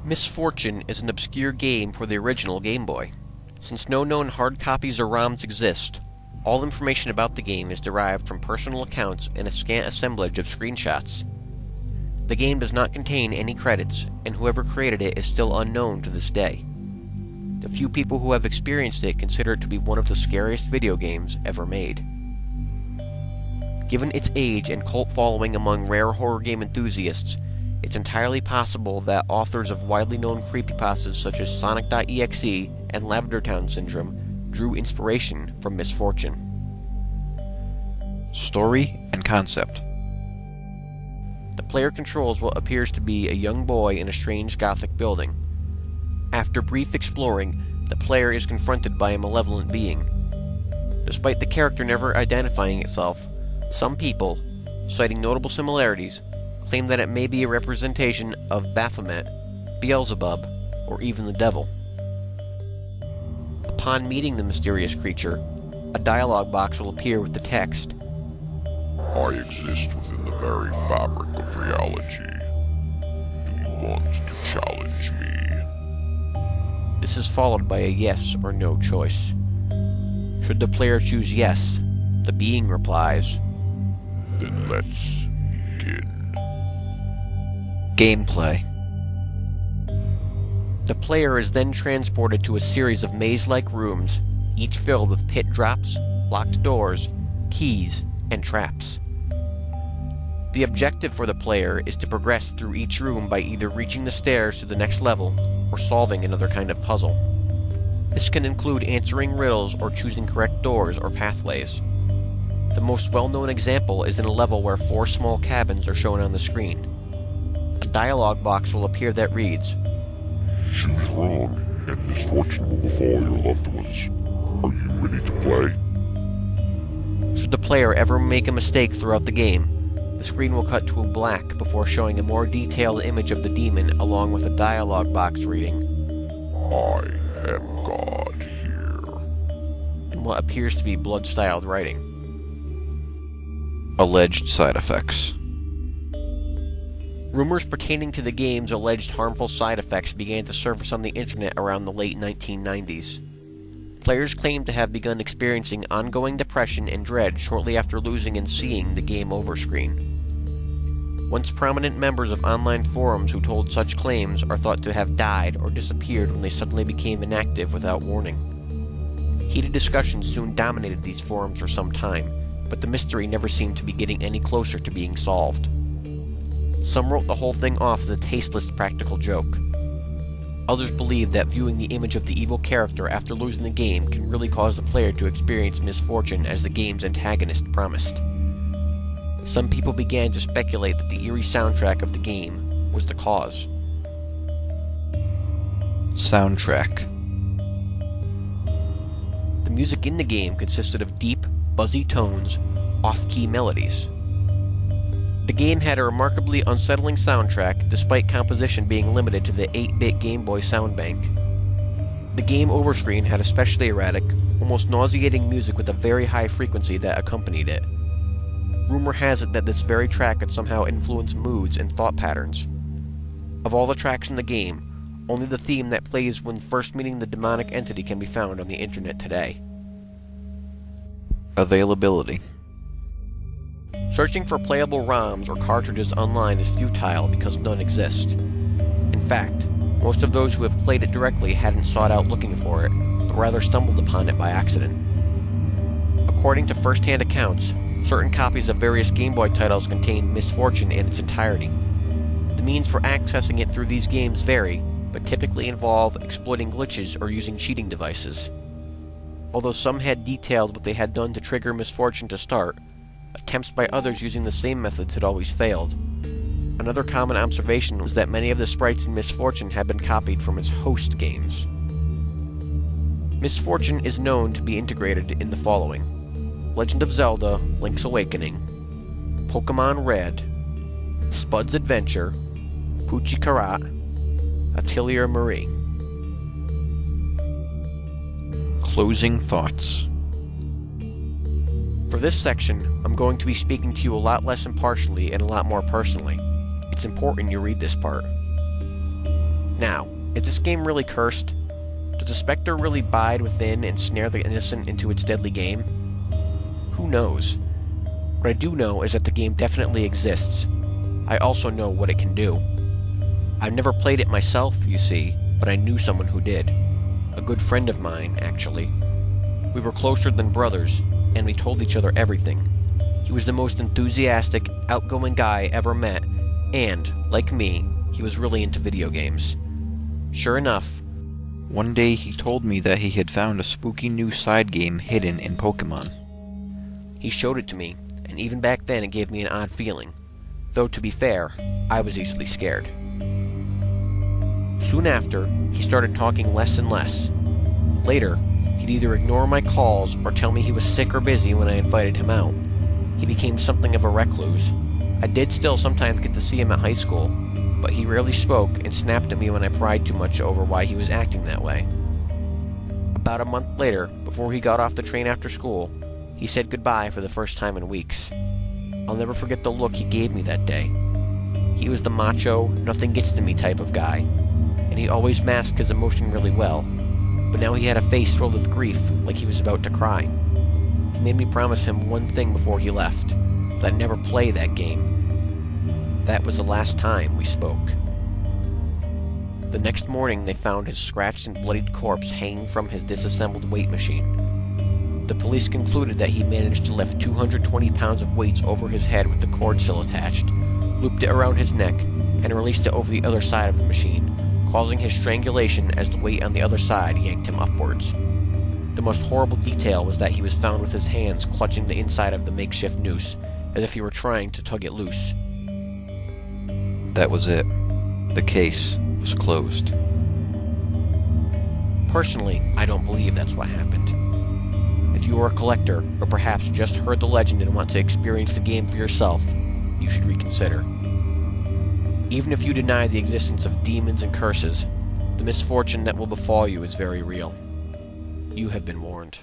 Misfortune is an obscure game for the original Game Boy. Since no known hard copies or ROMs exist, all information about the game is derived from personal accounts and a scant assemblage of screenshots. The game does not contain any credits, and whoever created it is still unknown to this day. The few people who have experienced it consider it to be one of the scariest video games ever made. Given its age and cult following among rare horror game enthusiasts, it's entirely possible that authors of widely known creepypastas such as Sonic.exe and Lavender Town Syndrome drew inspiration from Misfortune. Story and concept. The player controls what appears to be a young boy in a strange Gothic building. After brief exploring, the player is confronted by a malevolent being. Despite the character never identifying itself, some people, citing notable similarities, claim that it may be a representation of Baphomet, Beelzebub, or even the devil. Upon meeting the mysterious creature, a dialogue box will appear with the text, "I exist within the very fabric of reality. Do you want to challenge me?" This is followed by a yes or no choice. Should the player choose yes, the being replies, "Then let's begin." Gameplay. The player is then transported to a series of maze-like rooms, each filled with pit drops, locked doors, keys, and traps. The objective for the player is to progress through each room by either reaching the stairs to the next level or solving another kind of puzzle. This can include answering riddles or choosing correct doors or pathways. The most well-known example is in a level where 4 small cabins are shown on the screen. A dialogue box will appear that reads, "Choose wrong, and misfortune will befall your loved ones. Are you ready to play?" Should the player ever make a mistake throughout the game, the screen will cut to black before showing a more detailed image of the demon along with a dialogue box reading, "I am God here," in what appears to be blood-styled writing. Alleged side effects. Rumors pertaining to the game's alleged harmful side effects began to surface on the internet around the late 1990s. Players claimed to have begun experiencing ongoing depression and dread shortly after losing and seeing the game over screen. Once prominent members of online forums who told such claims are thought to have died or disappeared when they suddenly became inactive without warning. Heated discussions soon dominated these forums for some time, but the mystery never seemed to be getting any closer to being solved. Some wrote the whole thing off as a tasteless practical joke. Others believed that viewing the image of the evil character after losing the game can really cause the player to experience misfortune as the game's antagonist promised. Some people began to speculate that the eerie soundtrack of the game was the cause. Soundtrack. The music in the game consisted of deep, buzzy tones, off-key melodies. The game had a remarkably unsettling soundtrack, despite composition being limited to the 8-bit Game Boy sound bank. The game overscreen had especially erratic, almost nauseating music with a very high frequency that accompanied it. Rumor has it that this very track could somehow influence moods and thought patterns. Of all the tracks in the game, only the theme that plays when first meeting the demonic entity can be found on the internet today. Availability. Searching for playable ROMs or cartridges online is futile because none exist. In fact, most of those who have played it directly hadn't sought out looking for it, but rather stumbled upon it by accident. According to first-hand accounts, certain copies of various Game Boy titles contain Misfortune in its entirety. The means for accessing it through these games vary, but typically involve exploiting glitches or using cheating devices. Although some had detailed what they had done to trigger Misfortune to start, attempts by others using the same methods had always failed. Another common observation was that many of the sprites in Misfortune had been copied from its host games. Misfortune is known to be integrated in the following: Legend of Zelda, Link's Awakening, Pokemon Red, Spud's Adventure, Poochie Karat, Atelier Marie. Closing thoughts. For this section, I'm going to be speaking to you a lot less impartially and a lot more personally. It's important you read this part. Now, is this game really cursed? Does the specter really bide within and snare the innocent into its deadly game? Who knows? What I do know is that the game definitely exists. I also know what it can do. I've never played it myself, you see, but I knew someone who did. A good friend of mine, actually. We were closer than brothers, and we told each other everything. He was the most enthusiastic, outgoing guy I ever met, and, like me, he was really into video games. Sure enough, One day he told me that he had found a spooky new side game hidden in Pokemon. he showed it to me, and even back then it gave me an odd feeling. Though, to be fair, I was easily scared. Soon after, he started talking less and less. Later, he'd either ignore my calls or tell me he was sick or busy when I invited him out. He became something of a recluse. I did still sometimes get to see him at high school, but he rarely spoke and snapped at me when I pried too much over why he was acting that way. About a month later, before he got off the train after school, he said goodbye for the first time in weeks. I'll never forget the look he gave me that day. He was the macho, nothing gets to me type of guy, and he always masked his emotion really well, but now he had a face filled with grief, like he was about to cry. He made me promise him one thing before he left, that I'd never play that game. That was the last time we spoke. The next morning they found his scratched and bloodied corpse hanging from his disassembled weight machine. The police concluded that he managed to lift 220 pounds of weights over his head with the cord still attached, looped it around his neck, and released it over the other side of the machine, causing his strangulation as the weight on the other side yanked him upwards. The most horrible detail was that he was found with his hands clutching the inside of the makeshift noose, as if he were trying to tug it loose. That was it. The case was closed. Personally, I don't believe that's what happened. If you are a collector, or perhaps just heard the legend and want to experience the game for yourself, you should reconsider. Even if you deny the existence of demons and curses, the misfortune that will befall you is very real. You have been warned.